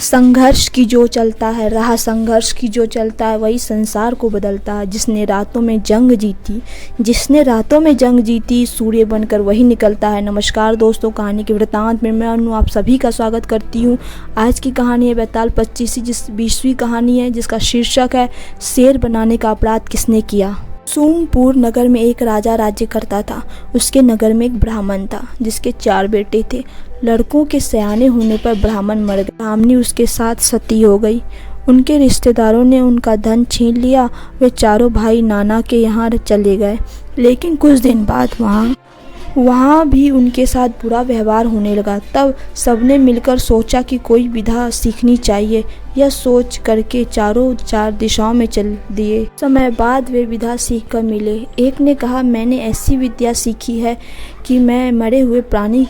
संघर्ष की जो चलता है, राह संघर्ष की जो चलता है वही संसार को बदलता है। जिसने रातों में जंग जीती, जिसने रातों में जंग जीती, सूर्य बनकर वही निकलता है। नमस्कार दोस्तों, कहानी के वृतांत में मैं अनु आप सभी का स्वागत करती हूँ। आज की कहानी है बैताल 25 जिस 20वीं कहानी है, जिसका शीर्षक है शेर बनाने का अपराध किसने किया। सोमपुर नगर में एक राजा राज्य करता था। उसके नगर में एक ब्राह्मण था जिसके 4 बेटे थे। लड़कों के सयाने होने पर ब्राह्मण मर गया। ब्राह्मणी उसके साथ सती हो गई। उनके रिश्तेदारों ने उनका धन छीन लिया। वे चारों भाई नाना के यहाँ चले गए, लेकिन कुछ दिन बाद वहाँ भी उनके साथ बुरा व्यवहार होने लगा। तब सबने मिलकर सोचा कि कोई विधा सीखनी चाहिए। यह सोच करके चारों 4 दिशाओं में चल दिए। समय बाद वे विधा सीख कर मिले। एक ने कहा, मैंने ऐसी विद्या सीखी है कि मैं मरे हुए प्राणी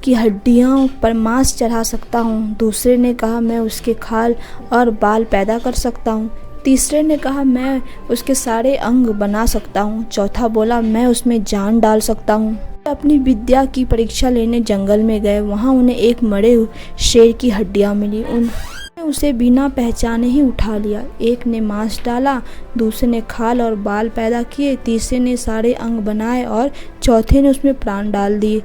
की हड्डियों पर मांस चढ़ा सकता हूँ। दूसरे ने कहा, मैं उसके खाल और बाल पैदा कर सकता हूँ। तीसरे ने कहा, मैं उसके सारे अंग बना सकता हूँ। चौथा बोला, मैं उसमें जान डाल सकता हूँ। अपनी विद्या की परीक्षा लेने जंगल में गए। वहाँ उन्हें एक मरे हुए शेर की हड्डियाँ मिली। उन्होंने उसे बिना पहचाने ही उठा लिया। एक ने मांस डाला, दूसरे ने खाल और बाल पैदा किए, तीसरे ने सारे अंग बनाए और चौथे ने उसमें प्राण डाल दिए।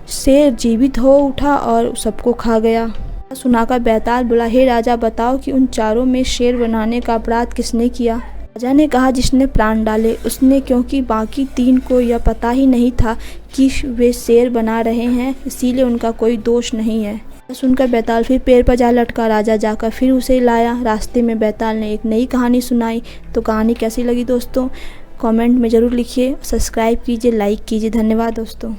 शेर जीवित हो उठा और सबको खा गया। सुनाकर बैताल बोला, हे राजा, बताओ कि उन चारों में शेर बनाने का अपराध किसने किया। राजा ने कहा, जिसने प्राण डाले उसने, क्योंकि बाकी 3 को यह पता ही नहीं था कि वे शेर बना रहे हैं, इसीलिए उनका कोई दोष नहीं है। सुनकर बैताल फिर पेड़ पर जा लटका। राजा जाकर फिर उसे लाया। रास्ते में बैताल ने एक नई कहानी सुनाई। तो कहानी कैसी लगी दोस्तों, कमेंट में ज़रूर लिखिए। सब्सक्राइब कीजिए, लाइक कीजिए। धन्यवाद दोस्तों।